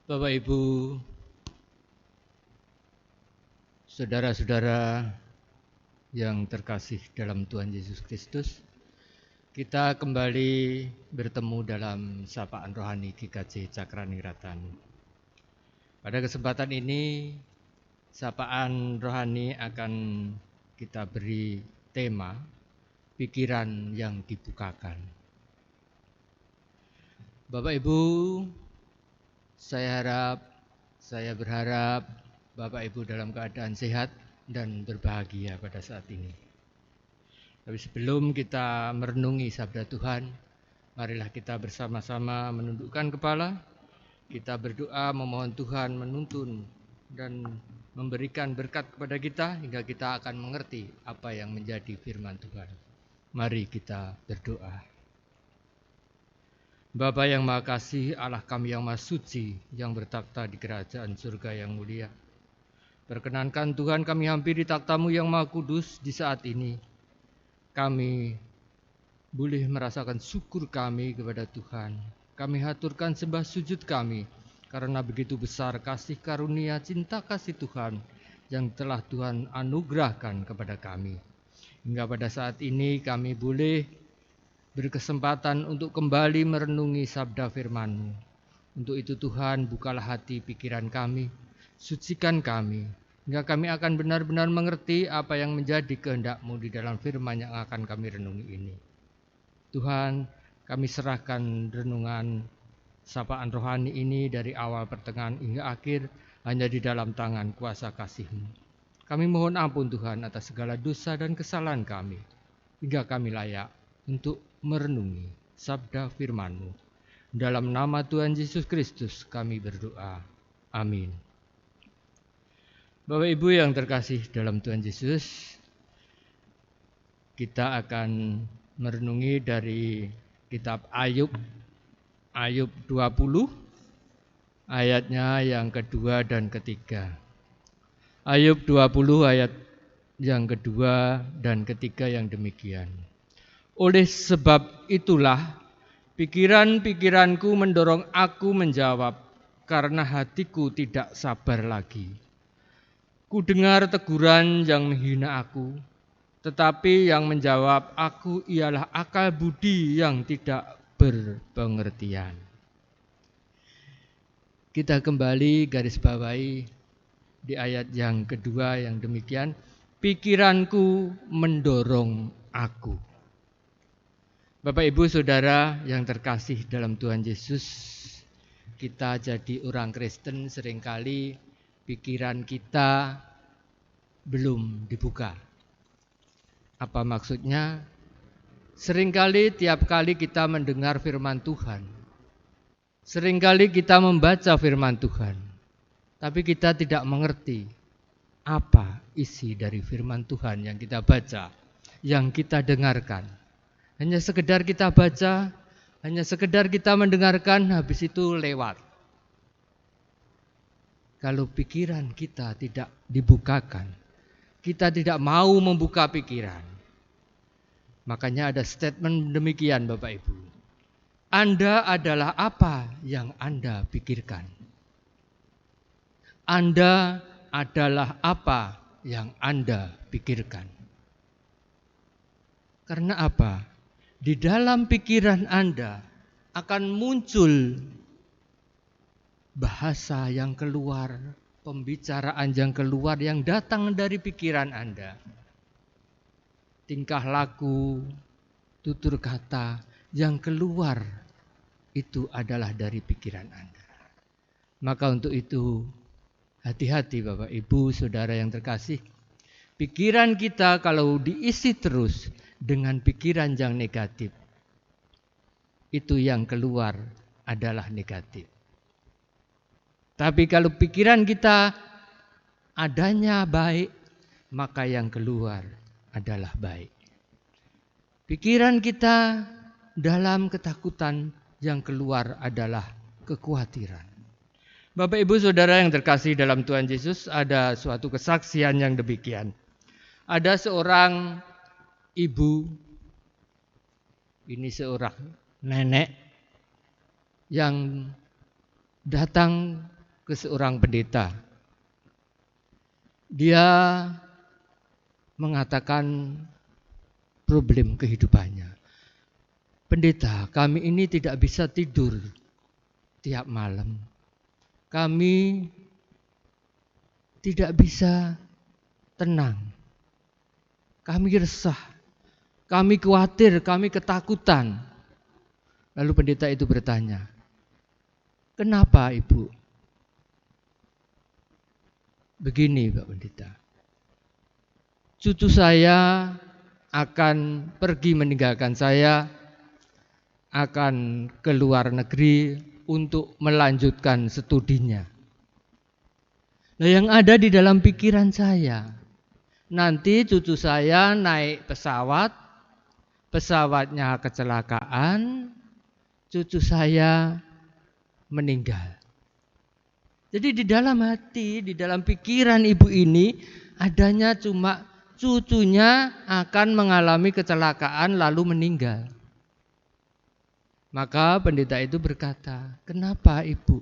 Bapak Ibu, saudara-saudara yang terkasih dalam Tuhan Yesus Kristus, kita kembali bertemu dalam sapaan rohani GKJ Cakraningrat. Pada kesempatan ini, sapaan rohani akan kita beri tema pikiran yang dibukakan. Bapak Ibu, saya berharap Bapak Ibu dalam keadaan sehat dan berbahagia pada saat ini. Tapi sebelum kita merenungi sabda Tuhan, marilah kita bersama-sama menundukkan kepala. Kita berdoa memohon Tuhan menuntun dan memberikan berkat kepada kita hingga kita akan mengerti apa yang menjadi firman Tuhan. Mari kita berdoa. Bapa yang Maha Kasih, Allah kami yang Maha Suci, yang bertakhta di kerajaan surga yang mulia. Perkenankan Tuhan kami hampiri takhta-Mu yang Maha Kudus di saat ini. Kami boleh merasakan syukur kami kepada Tuhan. Kami haturkan sembah sujud kami karena begitu besar kasih karunia cinta kasih Tuhan yang telah Tuhan anugerahkan kepada kami. Hingga pada saat ini kami boleh berkesempatan untuk kembali merenungi sabda firman-Mu. Untuk itu Tuhan, bukalah hati pikiran kami, sucikan kami, hingga kami akan benar-benar mengerti apa yang menjadi kehendak-Mu di dalam firman yang akan kami renungi ini. Tuhan, kami serahkan renungan sapaan rohani ini dari awal pertengahan hingga akhir hanya di dalam tangan kuasa kasih-Mu. Kami mohon ampun Tuhan atas segala dosa dan kesalahan kami, hingga kami layak untuk merenungi sabda firman-Mu. Dalam nama Tuhan Yesus Kristus kami berdoa. Amin. Bapak Ibu yang terkasih dalam Tuhan Yesus, kita akan merenungi dari kitab Ayub 20 ayatnya yang kedua dan ketiga. Ayub 20 ayat yang kedua dan ketiga yang demikian. Oleh sebab itulah pikiran-pikiranku mendorong aku menjawab, karena hatiku tidak sabar lagi. Ku dengar teguran yang menghina aku, tetapi yang menjawab aku ialah akal budi yang tidak berpengertian. Kita kembali garis bawahi di ayat yang kedua yang demikian. Pikiranku mendorong aku. Bapak Ibu Saudara yang terkasih dalam Tuhan Yesus, kita jadi orang Kristen seringkali pikiran kita belum dibuka. Apa maksudnya? Seringkali tiap kali kita mendengar firman Tuhan, seringkali kita membaca firman Tuhan, tapi kita tidak mengerti apa isi dari firman Tuhan yang kita baca, yang kita dengarkan. Hanya sekedar kita baca, hanya sekedar kita mendengarkan, habis itu lewat. Kalau pikiran kita tidak dibukakan, kita tidak mau membuka pikiran. Makanya ada statement demikian Bapak Ibu. Anda adalah apa yang Anda pikirkan. Anda adalah apa yang Anda pikirkan. Karena apa? Di dalam pikiran Anda akan muncul bahasa yang keluar, pembicaraan yang keluar yang datang dari pikiran Anda. Tingkah laku, tutur kata yang keluar itu adalah dari pikiran Anda. Maka untuk itu hati-hati Bapak Ibu Saudara yang terkasih. Pikiran kita kalau diisi terus dengan pikiran yang negatif, itu yang keluar adalah negatif. Tapi kalau pikiran kita adanya baik, maka yang keluar adalah baik. Pikiran kita dalam ketakutan, yang keluar adalah kekhawatiran. Bapak Ibu Saudara yang terkasih dalam Tuhan Yesus, ada suatu kesaksian yang demikian. Ada seorang ibu, ini seorang nenek yang datang ke seorang pendeta. Dia mengatakan problem kehidupannya. Pendeta, kami ini tidak bisa tidur tiap malam. Kami tidak bisa tenang. Kami resah. Kami khawatir, kami ketakutan. Lalu pendeta itu bertanya, kenapa ibu? Begini Pak Pendeta, cucu saya akan pergi meninggalkan saya, akan ke luar negeri untuk melanjutkan studinya. Nah, yang ada di dalam pikiran saya, nanti cucu saya naik pesawat, pesawatnya kecelakaan, cucu saya meninggal. Jadi di dalam hati, di dalam pikiran ibu ini adanya cuma cucunya akan mengalami kecelakaan lalu meninggal. Maka pendeta itu berkata, kenapa ibu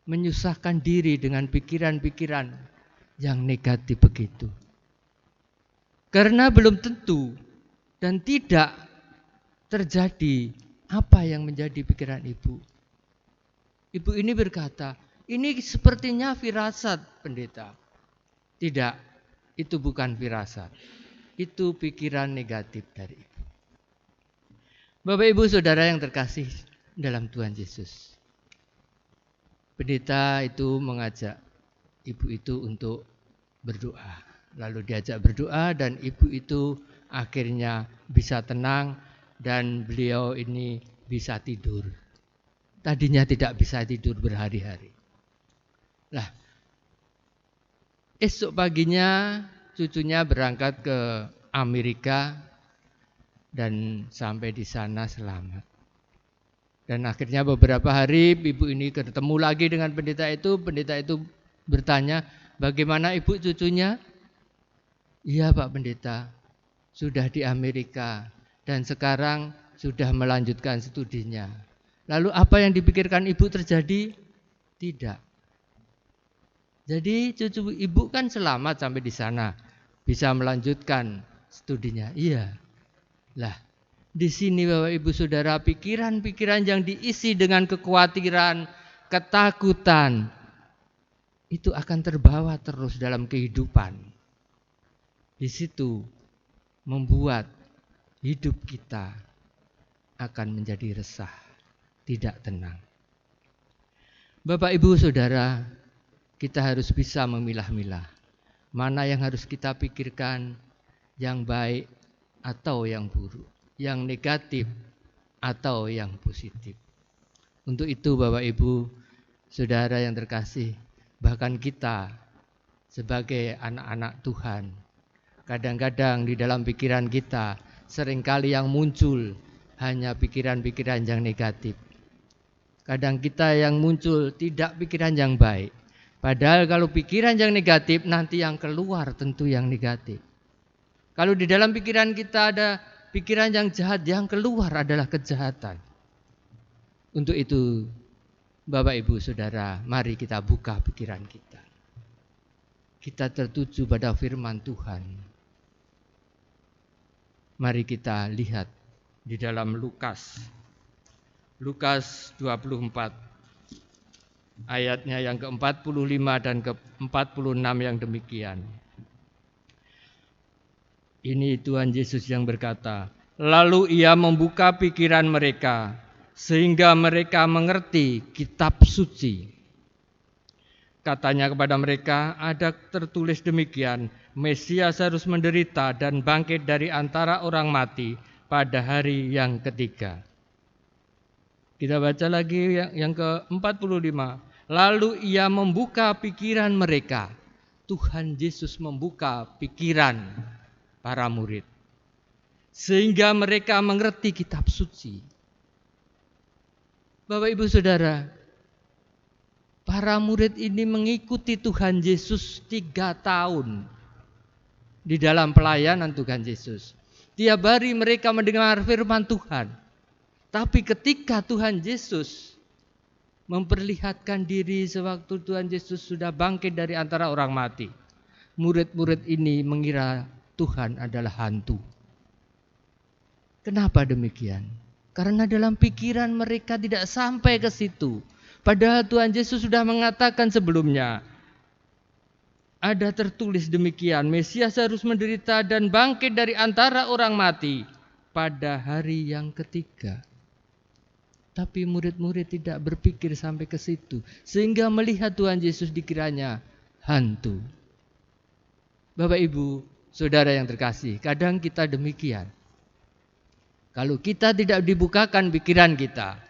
menyusahkan diri dengan pikiran-pikiran yang negatif begitu? Karena belum tentu dan tidak terjadi apa yang menjadi pikiran ibu. Ibu ini berkata, ini sepertinya firasat pendeta. Tidak, itu bukan firasat. Itu pikiran negatif dari ibu. Bapak Ibu Saudara yang terkasih dalam Tuhan Yesus. Pendeta itu mengajak ibu itu untuk berdoa. Lalu diajak berdoa dan ibu itu akhirnya bisa tenang dan beliau ini bisa tidur. Tadinya tidak bisa tidur berhari-hari. Lah, esok paginya cucunya berangkat ke Amerika dan sampai di sana selamat. Dan akhirnya beberapa hari ibu ini ketemu lagi dengan pendeta itu bertanya, bagaimana ibu cucunya? Iya Pak Pendeta, sudah di Amerika dan sekarang sudah melanjutkan studinya. Lalu apa yang dipikirkan ibu terjadi? Tidak. Jadi cucu ibu kan selamat sampai di sana, bisa melanjutkan studinya. Iya. Lah, di sini Bapak Ibu Saudara, pikiran-pikiran yang diisi dengan kekhawatiran, ketakutan, itu akan terbawa terus dalam kehidupan. Di situ membuat hidup kita akan menjadi resah, tidak tenang. Bapak Ibu Saudara, kita harus bisa memilah-milah mana yang harus kita pikirkan, yang baik atau yang buruk, yang negatif atau yang positif. Untuk itu Bapak Ibu Saudara yang terkasih, bahkan kita sebagai anak-anak Tuhan, kadang-kadang di dalam pikiran kita seringkali yang muncul hanya pikiran-pikiran yang negatif. Kadang kita yang muncul tidak pikiran yang baik. Padahal kalau pikiran yang negatif, nanti yang keluar tentu yang negatif. Kalau di dalam pikiran kita ada pikiran yang jahat, yang keluar adalah kejahatan. Untuk itu, Bapak Ibu Saudara, mari kita buka pikiran kita. Kita tertuju pada firman Tuhan. Mari kita lihat di dalam Lukas 24. Ayatnya yang ke-45 dan ke-46 yang demikian. Ini Tuhan Yesus yang berkata, lalu ia membuka pikiran mereka sehingga mereka mengerti kitab suci. Katanya kepada mereka, ada tertulis demikian, Mesias harus menderita dan bangkit dari antara orang mati pada hari yang ketiga. Kita baca lagi yang ke-45. Lalu ia membuka pikiran mereka. Tuhan Yesus membuka pikiran para murid. Sehingga mereka mengerti kitab suci. Bapak Ibu Saudara, para murid ini mengikuti Tuhan Yesus 3 tahun. Di dalam pelayanan Tuhan Yesus. Tiap hari mereka mendengar firman Tuhan. Tapi ketika Tuhan Yesus memperlihatkan diri sewaktu Tuhan Yesus sudah bangkit dari antara orang mati. Murid-murid ini mengira Tuhan adalah hantu. Kenapa demikian? Karena dalam pikiran mereka tidak sampai ke situ. Padahal Tuhan Yesus sudah mengatakan sebelumnya, ada tertulis demikian, Mesias harus menderita dan bangkit dari antara orang mati pada hari yang ketiga. Tapi murid-murid tidak berpikir sampai ke situ, sehingga melihat Tuhan Yesus dikiranya hantu. Bapak Ibu, saudara yang terkasih, kadang kita demikian. Kalau kita tidak dibukakan pikiran kita,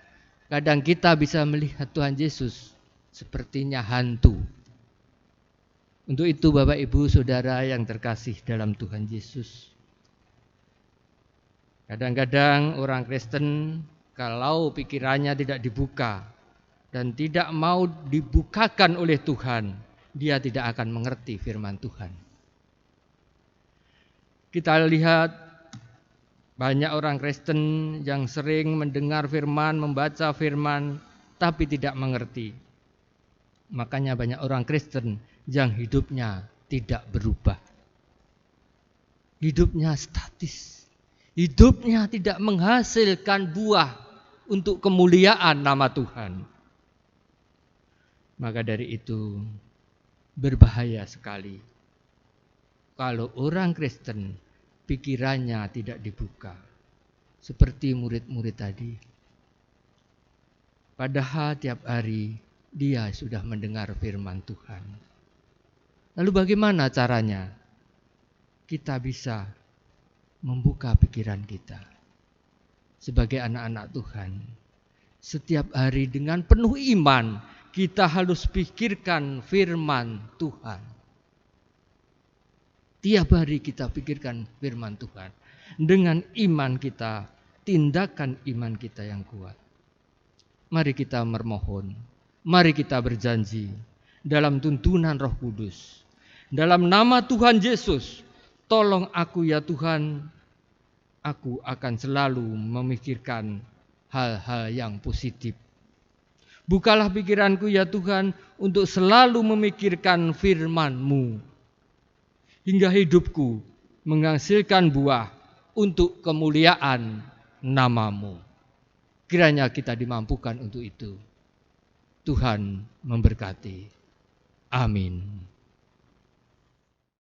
kadang kita bisa melihat Tuhan Yesus sepertinya hantu. Untuk itu Bapak Ibu saudara yang terkasih dalam Tuhan Yesus, kadang-kadang orang Kristen kalau pikirannya tidak dibuka dan tidak mau dibukakan oleh Tuhan, dia tidak akan mengerti firman Tuhan. Kita lihat banyak orang Kristen yang sering mendengar firman, membaca firman, tapi tidak mengerti. Makanya banyak orang Kristen yang hidupnya tidak berubah. Hidupnya statis. Hidupnya tidak menghasilkan buah untuk kemuliaan nama Tuhan. Maka dari itu berbahaya sekali kalau orang Kristen pikirannya tidak dibuka. Seperti murid-murid tadi. Padahal tiap hari dia sudah mendengar firman Tuhan. Lalu bagaimana caranya kita bisa membuka pikiran kita sebagai anak-anak Tuhan? Setiap hari dengan penuh iman kita harus pikirkan firman Tuhan. Tiap hari kita pikirkan firman Tuhan. Dengan iman kita, tindakan iman kita yang kuat. Mari kita memohon, mari kita berjanji dalam tuntunan Roh Kudus. Dalam nama Tuhan Yesus, tolong aku ya Tuhan, aku akan selalu memikirkan hal-hal yang positif. Bukalah pikiranku ya Tuhan untuk selalu memikirkan firman-Mu. Hingga hidupku menghasilkan buah untuk kemuliaan nama-Mu. Kiranya kita dimampukan untuk itu. Tuhan memberkati. Amin.